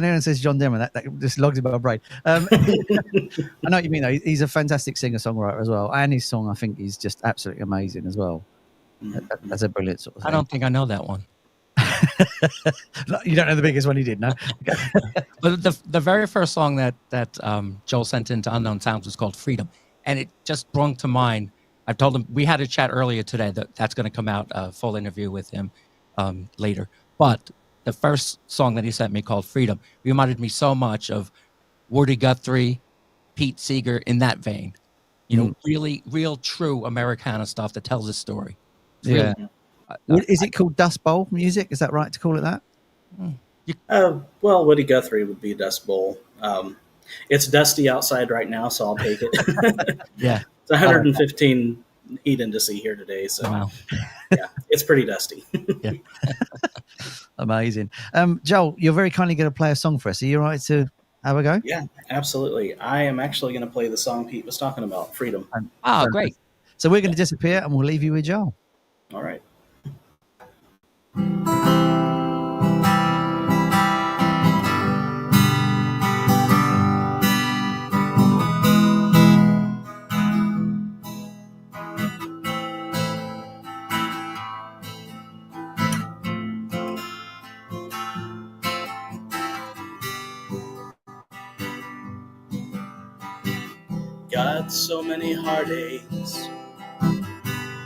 anyone says John Denver, that just logs in my brain. I know what you mean, though. He's a fantastic singer-songwriter as well. And his song, I think, is just absolutely amazing as well. That's a brilliant sort of thing. I don't think I know that one. You don't know the biggest one he did, no? But the very first song that Joel sent into Unknown Sounds was called Freedom. And it just brought to mind, I've told him, we had a chat earlier today that's going to come out, a full interview with him later. But the first song that he sent me called Freedom reminded me so much of Woody Guthrie, Pete Seeger, in that vein. Really, real, true Americana stuff that tells a story. It's Yeah. really, Is it called Dust Bowl music? Is that right to call it that? Well, Woody Guthrie would be Dust Bowl. It's dusty outside right now, so I'll take it. yeah. It's 115 heat indice here today, so Wow. yeah, it's pretty dusty. Amazing. Joel, you're very kindly going to play a song for us. Are you all right to have a go? Yeah, absolutely. I am actually going to play the song Pete was talking about, Freedom. Oh, great. So we're going to disappear and we'll leave you with Joel. All right. got so many heartaches,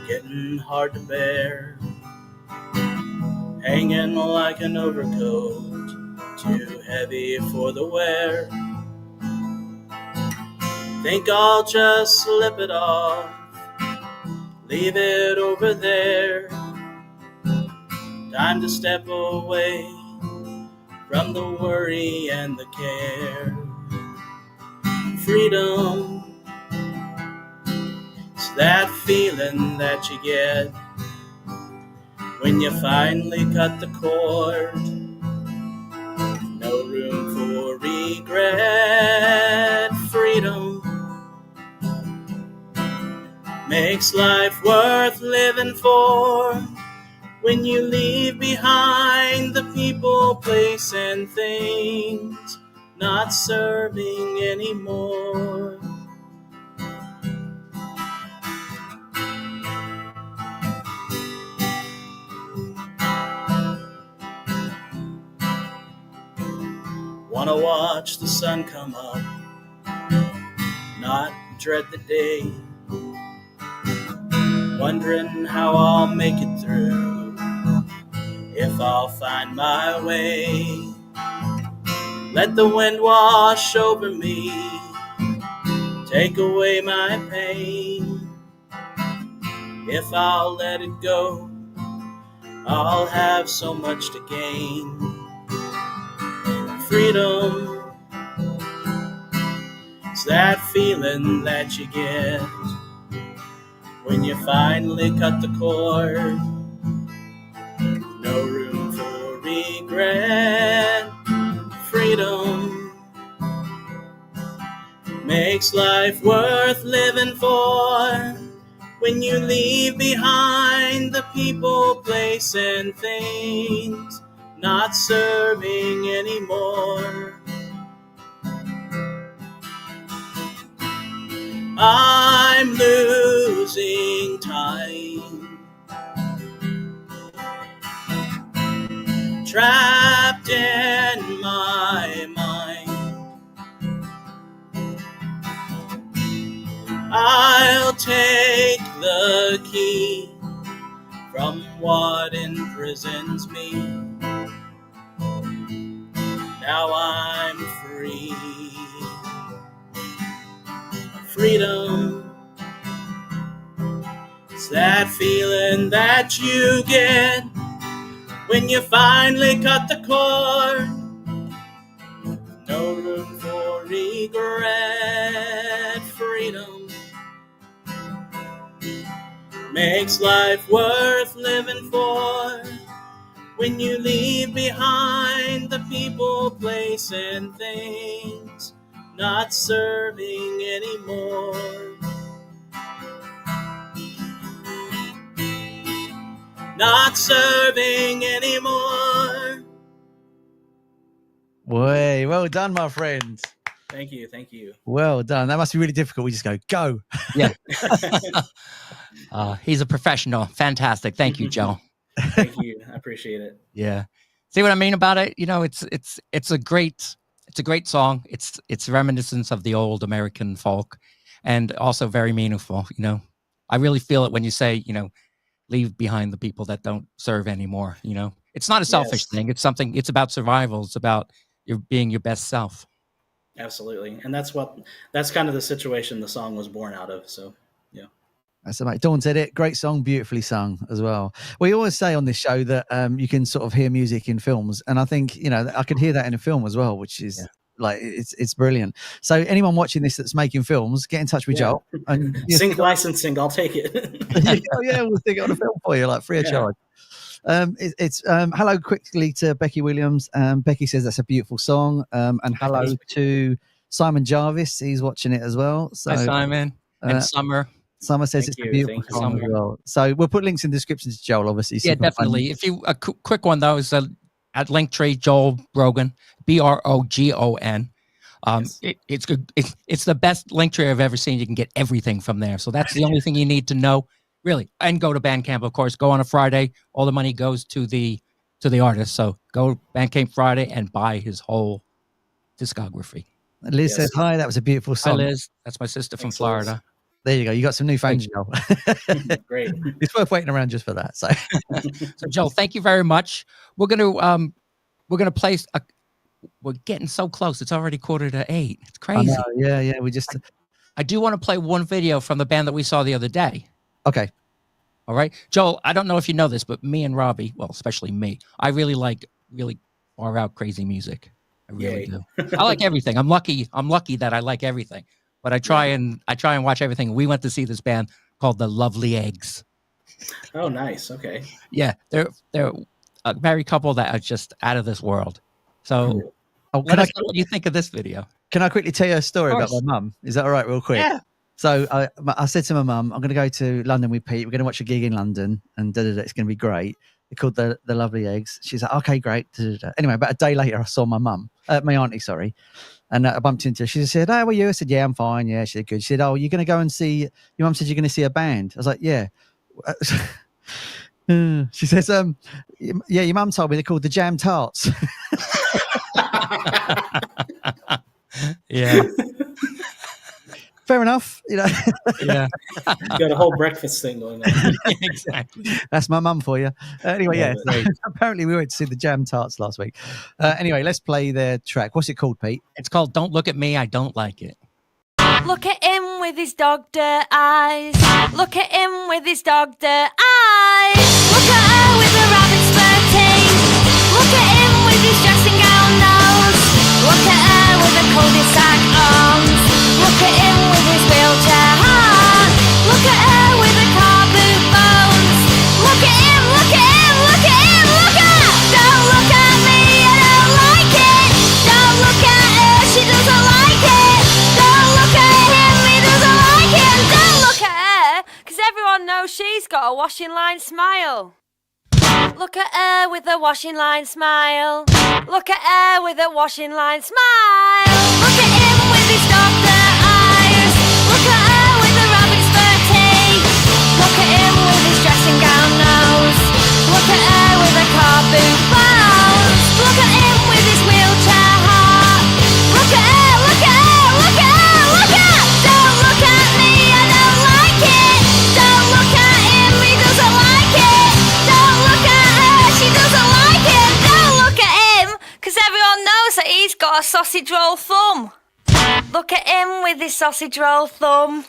getting hard to bear, hanging like an overcoat, too heavy for the wear. Think I'll just slip it off, leave it over there. Time to step away from the worry and the care. Freedom, it's that feeling that you get when you finally cut the cord. No room for regret. Freedom makes life worth living for. When you leave behind the people, place, and things not serving anymore. Wanna watch the sun come up, not dread the day. Wondering how I'll make it through, if I'll find my way. Let the wind wash over me, take away my pain. If I'll let it go, I'll have so much to gain. Freedom, it's that feeling that you get when you finally cut the cord. No room for regret. Freedom makes life worth living for. When you leave behind the people, place, and things not serving anymore. I'm losing time, trapped in my mind. I'll take the key from what imprisons me. Now I'm free. Freedom, it's that feeling that you get when you finally cut the cord. No room for regret. Freedom makes life worth living for. When you leave behind the people, place, and things not serving anymore. Not serving anymore. Way, well done, my friend. Thank you, thank you. Well done. That must be really difficult. We just go. Yeah. He's a professional. Fantastic. Thank you, Joe. Thank you. I appreciate it. Yeah. See what I mean about it? You know, it's a great song. It's reminiscence of the old American folk, and also very meaningful. You know, I really feel it when you say, you know, leave behind the people that don't serve anymore. You know, it's not a selfish thing. It's something. It's about survival. It's about being your best self. Absolutely, and that's kind of the situation the song was born out of. So, yeah. That's amazing. Dawn said it. Great song, beautifully sung as well. We always say on this show that you can sort of hear music in films, and I think, you know, I could hear that in a film as well, which is like it's brilliant. So anyone watching this that's making films, get in touch with Joel and sync licensing. I'll take it. We'll stick it on a film for you, like free of charge. It's hello quickly to Becky Williams. Becky says that's a beautiful song. And hello to Simon Jarvis. He's watching it as well. So hi, Simon and Summer. Summer says it's a beautiful song as well. So we'll put links in the description to Joel, obviously. So yeah, definitely. If you a quick one though is at Linktree, Joel Brogan, Brogon. It's good. It's the best Linktree I've ever seen. You can get everything from there. So that's the only thing you need to know, really. And go to Bandcamp, of course. Go on a Friday. All the money goes to the artist. So go Bandcamp Friday and buy his whole discography. Liz Yes. says hi. That was a beautiful Hi, song. Liz. That's my sister from Thanks, Liz. Florida. There you go. You got some new fans, Joel. Great. It's worth waiting around just for that. So So, Joel, thank you very much. We're gonna play. We're getting so close. It's already 7:45. It's I crazy. know, yeah. We just I do want to play one video from the band that we saw the other day. okay. All right, Joel. I don't know if you know this, but me and Robbie, well, especially me, I really like really far out crazy music. I really do. I like everything. I'm lucky that I like everything. But I try and watch everything. We went to see this band called the Lovely Eggs. Oh, nice. Okay. Yeah, they're a married couple that are just out of this world. So Can I know what you think of this video. can I quickly tell you a story Of about course. my mum? Is that all right, real quick? Yeah. So I said to my mum, I'm going to go to London with Pete. We're going to watch a gig in London, and it's going to be great. They're called the Lovely Eggs. She's like, okay, great. Anyway, about a day later, I saw my mum, my auntie, sorry. And I bumped into her. She said, "How are you?" I said, "Yeah, I'm fine." Yeah, she said, "Good." She said, "Oh, you're going to go and see." Your mum said you're going to see a band. I was like, "Yeah." She says, "Yeah, your mum told me they're called the Jam Tarts." Yeah. Fair enough, Yeah. Got a whole breakfast thing going on. Exactly. That's my mum for you. Anyway, yeah. Love Apparently, we went to see the Jam Tarts last week. Anyway, let's play their track. What's it called, Pete? It's called "Don't Look at Me, I Don't Like It." Look at him with his dog dirt eyes. Look at him with his dog dirt eyes. Look at her with her rabbit's fur teeth. Look at him with his dressing gown nose. Look at her with her cul-de-sac arms. Look at him with his wheelchair heart. Look at her with her car boot bones. Look at him, look at him, look at him, look at her. Don't look at me, I don't like it. Don't look at her, she doesn't like it. Don't look at him, he doesn't like it. And don't look at her, cause everyone knows she's got a washing line smile. Look at her with a washing line smile. Look at her with a washing line smile. Look at him with his doctor eyes. Look at her with a rabbit's fur teeth. Look at him with his dressing gown nose. Look at her with a car boot bones. Look at him with his wheelchair heart. Look at her, look at her, look at her, look at her. Don't look at me, I don't like it. Don't look at him, he doesn't like it. Don't look at her, she doesn't like it. Don't look at him, cause everyone knows that he's got a sausage roll thumb. Look at him with his sausage roll thumb.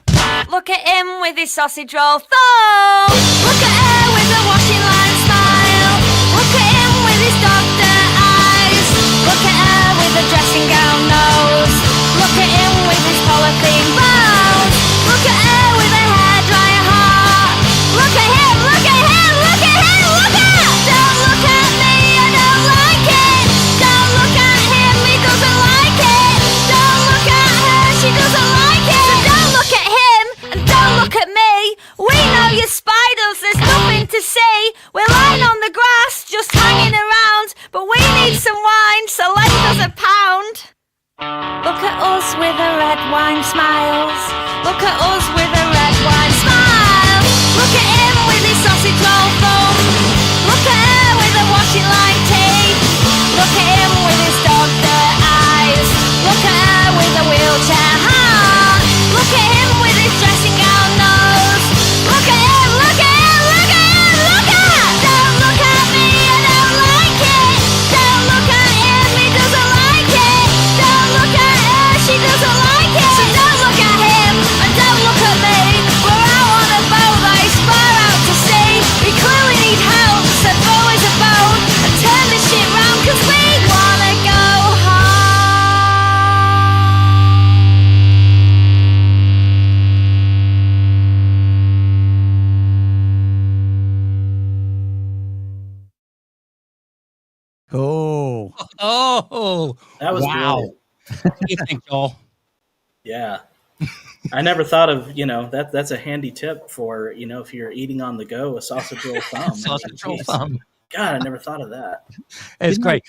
Look at him with his sausage roll thumb. Look at her with a washing line smile. Look at him with his doctor eyes. Look at her with a dressing gown nose. Look at him with his polythene bones. Look at her with a hairdryer heart. Look at him, look at him, look at him, look at her. Don't look at me, I don't like it. Don't look at him, he doesn't like it. Don't look at her, she doesn't like it. So don't look at him, and don't look at me. We know you're spiders, there's nothing to see. We're lying on the grass, just hanging around. But we need some wine, so lend us a pound. Look at us with a red wine smiles. Look at us with a red wine smile. Look at him with his sausage roll thumb. Look at her with a washing line teeth. Look at him with his dog dirt eyes. Look at her with a wheelchair heart. Look at him with his dressing gown nose. Look at him, look at him, look at him, look at her. Don't look at me, I don't like it. Don't look at him, he doesn't like it. Don't look at her, she doesn't like it. So don't look at him, and don't look at me. We're out on a boat that is far out to sea. We clearly need help, so throw us a bone and turn this shit round, cause we wanna go home. Oh, Oh, That was wow. brilliant. What do you think, Joel? Yeah. I never thought of, that's a handy tip for, if you're eating on the go, a sausage roll thumb. Sausage roll Jeez. thumb. God, I never thought of that. It's You know- great.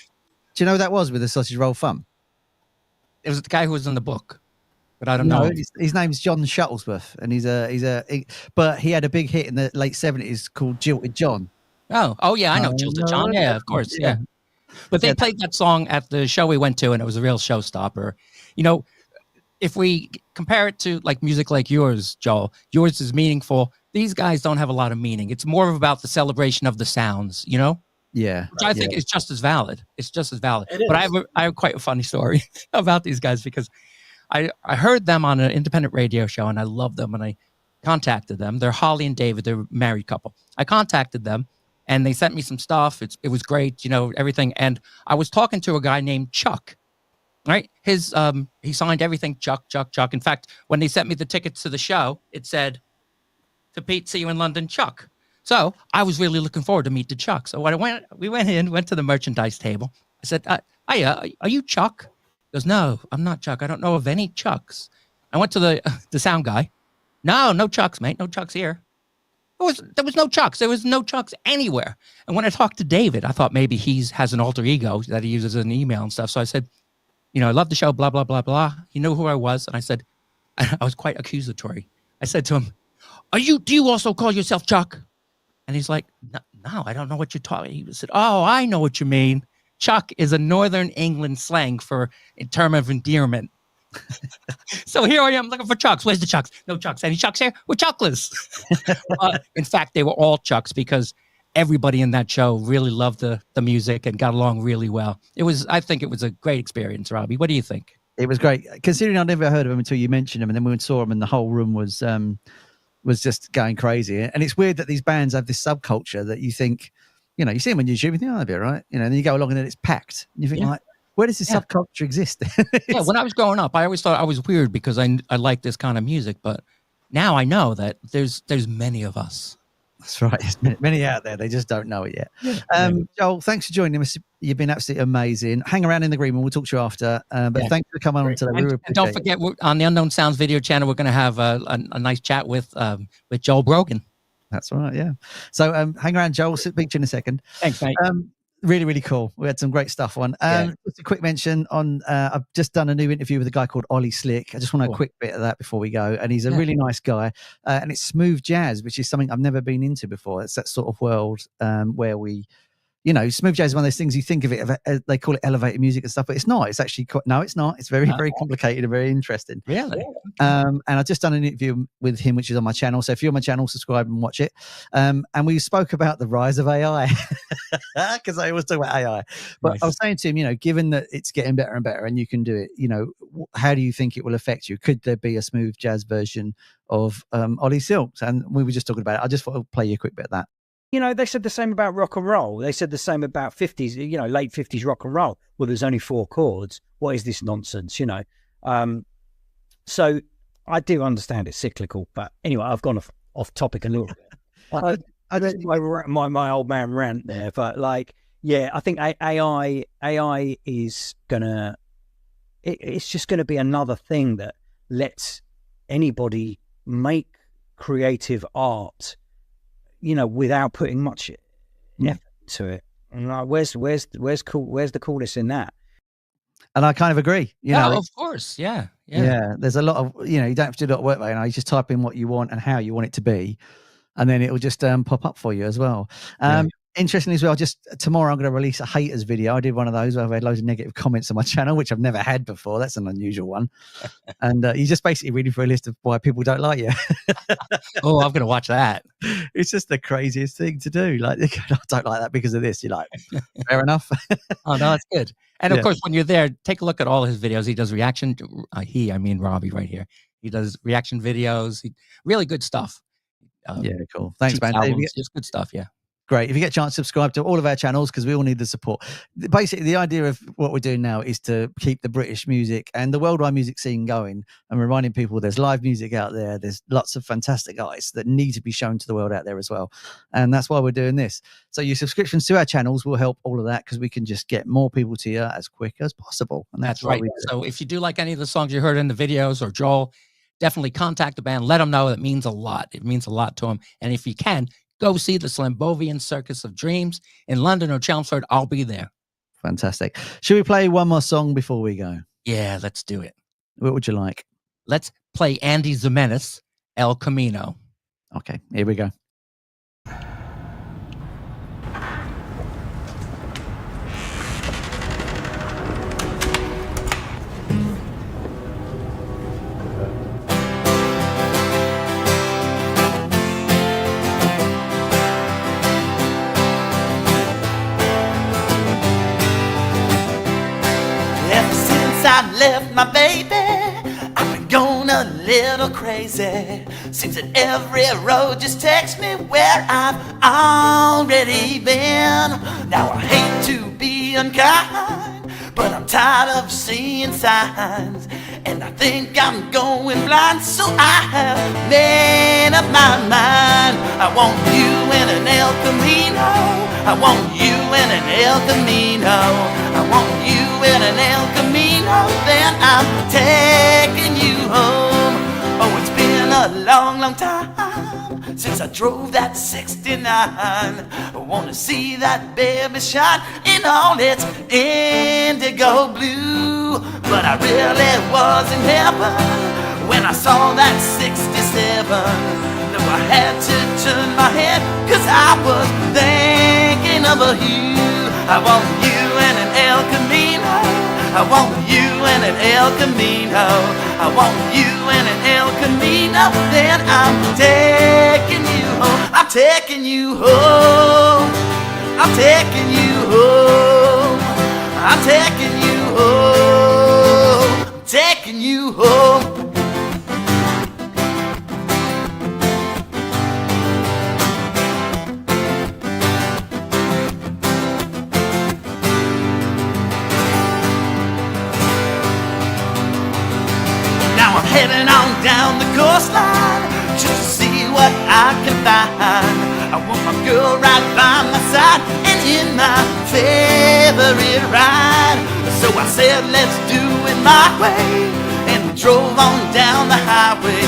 do you know who that was with the sausage roll thumb? It was the guy who was in the book, but I don't know. His name's John Shuttlesworth, and but he had a big hit in the late '70s called "Jilted John." Oh yeah, I know Oh, Jilted no, John. no, Yeah, of course. yeah. Yeah. But they Yeah. played that song at the show we went to, and it was a real showstopper. if we compare it to like music like yours, Joel, yours is meaningful. These guys don't have a lot of meaning. It's more about the celebration of the sounds, you know? Yeah. Which I think is just as valid. It's just as valid. It But is. I have quite a funny story about these guys because I heard them on an independent radio show and I love them and I contacted them. They're Holly and David. They're a married couple. I contacted them and they sent me some stuff. It was great, you know, everything. And I was talking to a guy named Chuck, right? His he signed everything, Chuck. In fact, when they sent me the tickets to the show, it said, "To Pete, see you in London, Chuck." So I was really looking forward to meet the Chuck. So when we went to the merchandise table. I said, "Hiya, are you Chuck?" He goes, "No, I'm not Chuck. I don't know of any Chucks." I went to the sound guy. No Chucks, mate. No Chucks here. There was no Chucks. There was no Chucks anywhere. And when I talked to David, I thought maybe he has an alter ego that he uses in email and stuff. So I said, you know, I love the show, blah, blah, blah, blah. He knew who I was. And I said, I was quite accusatory. I said to him, do you also call yourself Chuck? And he's like, no, I don't know what you're talking. He said, oh, I know what you mean. Chuck is a Northern England slang for a term of endearment. So here I am looking for Chucks. Where's the Chucks? No Chucks. Any Chucks here? We're Chuckless. In fact, they were all Chucks because everybody in that show really loved the music and got along really well. I think it was a great experience, Robbie. What do you think? It was great, considering I'd never heard of him until you mentioned him, and then we saw him and the whole room was just going crazy. And it's weird that these bands have this subculture that you think, you know, you see them on YouTube, you think, oh, that'd be all right. You know, and then you go along and then it's packed. And you think, like, where does this subculture exist? Yeah, when I was growing up, I always thought I was weird because I like this kind of music. But now I know that there's many of us. That's right. There's many out there. They just don't know it yet. Joel, thanks for joining us. You've been absolutely amazing. Hang around in the green room. We'll talk to you after. But thanks for coming on today. And don't forget, on the Unknown Sounds video channel, we're going to have a nice chat with Joel Brogan. That's right, yeah. So hang around, Joel. Speak to you in a second. Thanks, mate. Really, really cool. We had some great stuff on. Just a quick mention on, I've just done a new interview with a guy called Ollie Slick. I just want a quick bit of that before we go. And he's a really nice guy. And it's smooth jazz, which is something I've never been into before. It's that sort of world where we, you know, smooth jazz is one of those things you think of it, they call it elevated music and stuff, but it's not. It's actually, no, it's not. It's very, very complicated and very interesting. Really? And I've just done an interview with him, which is on my channel. So if you're on my channel, subscribe and watch it. And we spoke about the rise of AI, because I always talk about AI. But nice. I was saying to him, you know, given that it's getting better and better and you can do it, you know, how do you think it will affect you? Could there be a smooth jazz version of Ollie Silks? And we were just talking about it. I just thought I'd play you a quick bit of that. You know, they said the same about rock and roll. They said the same about 50s, you know, late 50s rock and roll. Well, there's only 4 chords. What is this nonsense, you know? So I do understand it's cyclical. But anyway, I've gone off topic a little bit. I don't my old man rant there. But like, yeah, I think AI is going to, it's just going to be another thing that lets anybody make creative art, you know, without putting much effort to it. And like, where's the coolness in that? And I kind of agree. You know, of course, yeah. There's a lot of, you know, you don't have to do a lot of work there. You know, you just type in what you want and how you want it to be, and then it will just pop up for you as well. Interestingly as well, just tomorrow I'm going to release a haters video. I did one of those where I've had loads of negative comments on my channel, which I've never had before. That's an unusual one. And you just basically reading through a list of why people don't like you. Oh, I'm going to watch that. It's just the craziest thing to do. Like, I don't like that because of this. You're like, fair enough. Oh, no, that's good. And of course, when you're there, take a look at all his videos. He does reaction. I mean Robbie right here. He does reaction videos. Really good stuff. Cool. Thanks, man. Just good stuff. Yeah. Great. If you get a chance, subscribe to all of our channels because we all need the support. Basically, the idea of what we're doing now is to keep the British music and the worldwide music scene going and reminding people there's live music out there. There's lots of fantastic artists that need to be shown to the world out there as well. And that's why we're doing this. So your subscriptions to our channels will help all of that because we can just get more people to you as quick as possible. And that's right. So if you do like any of the songs you heard in the videos or Joel, definitely contact the band. Let them know. It means a lot. It means a lot to them. And if you can, go see the Slambovian Circus of Dreams in London or Chelmsford. I'll be there. Fantastic. Should we play one more song before we go? Yeah, let's do it. What would you like? Let's play Andy Zamenes, El Camino. Okay, here we go. I left my baby, I've been going a little crazy. Seems that every road just takes me where I've already been. Now I hate to be unkind, but I'm tired of seeing signs, and I think I'm going blind, so I have made up my mind. I want you in an El Camino. I want you in an El Camino. I want you in an El Camino. Then I'm taking you home. Oh, it's been a long, long time since I drove that 69. I wanna see that baby shine in all its indigo blue. But I really was in heaven when I saw that 67. No, I had to turn my head, cause I was thinking of you. I want you in an El Camino. I want you in an El Camino. I want you in an El Camino. Then I'm taking you home. I'm taking you home. I'm taking you home. I'm taking you home. I'm taking you home. Heading on down the coastline just to see what I can find. I want my girl right by my side and in my favorite ride. So I said, let's do it my way, and we drove on down the highway.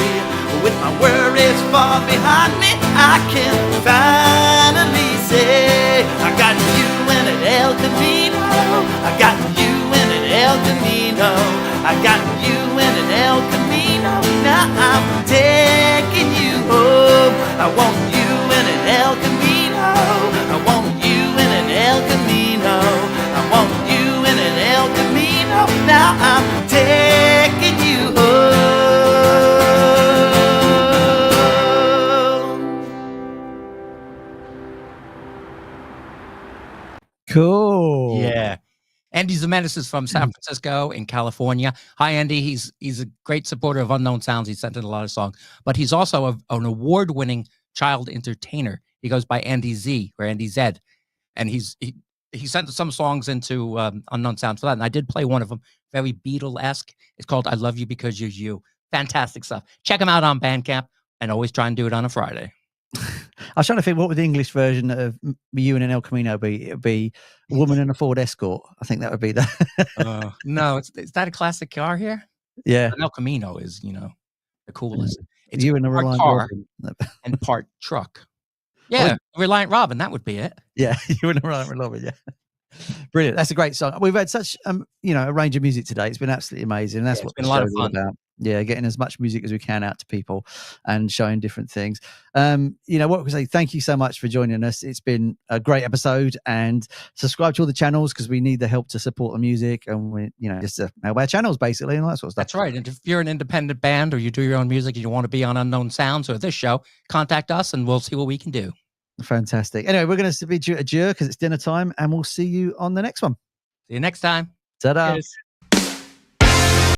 With my worries far behind me, I can finally say I got you in an El Camino. I got you in an El Camino. I got you in an El Camino. Now I'm taking you home. I want you in an El Camino. I want you in an El Camino. I want you in an El Camino. Now I'm taking you home. Cool. Yeah. Andy Zamenes is from San Francisco in California. Hi, Andy. He's a great supporter of Unknown Sounds. He sent in a lot of songs, but he's also an award-winning child entertainer. He goes by Andy Z or Andy Zed, and he sent some songs into Unknown Sounds for that. And I did play one of them, very Beatle-esque. It's called "I Love You Because You're You." Fantastic stuff. Check him out on Bandcamp, and always try and do it on a Friday. I was trying to think, what would the English version of You in an El Camino be? It would be Woman in a Ford Escort. I think that would be that. No, is that a classic car here? Yeah. An El Camino is, the coolest. It's You in a part Reliant car Robin. and part truck. Yeah, Reliant Robin, that would be it. Yeah, You in a Reliant Robin, yeah. Brilliant. That's a great song. We've had such a range of music today. It's been absolutely amazing. That's what it's been a lot of the show's all fun. about. Yeah, getting as much music as we can out to people and showing different things. What we say, thank you so much for joining us. It's been a great episode, and subscribe to all the channels because we need the help to support the music, and we, just to help our channels basically and all that sort of stuff. That's right. And if you're an independent band or you do your own music and you want to be on Unknown Sounds or this show, contact us and we'll see what we can do. Fantastic. Anyway, we're going to bid you adieu because it's dinner time, and we'll see you on the next one. See you next time. Ta-da. Cheers.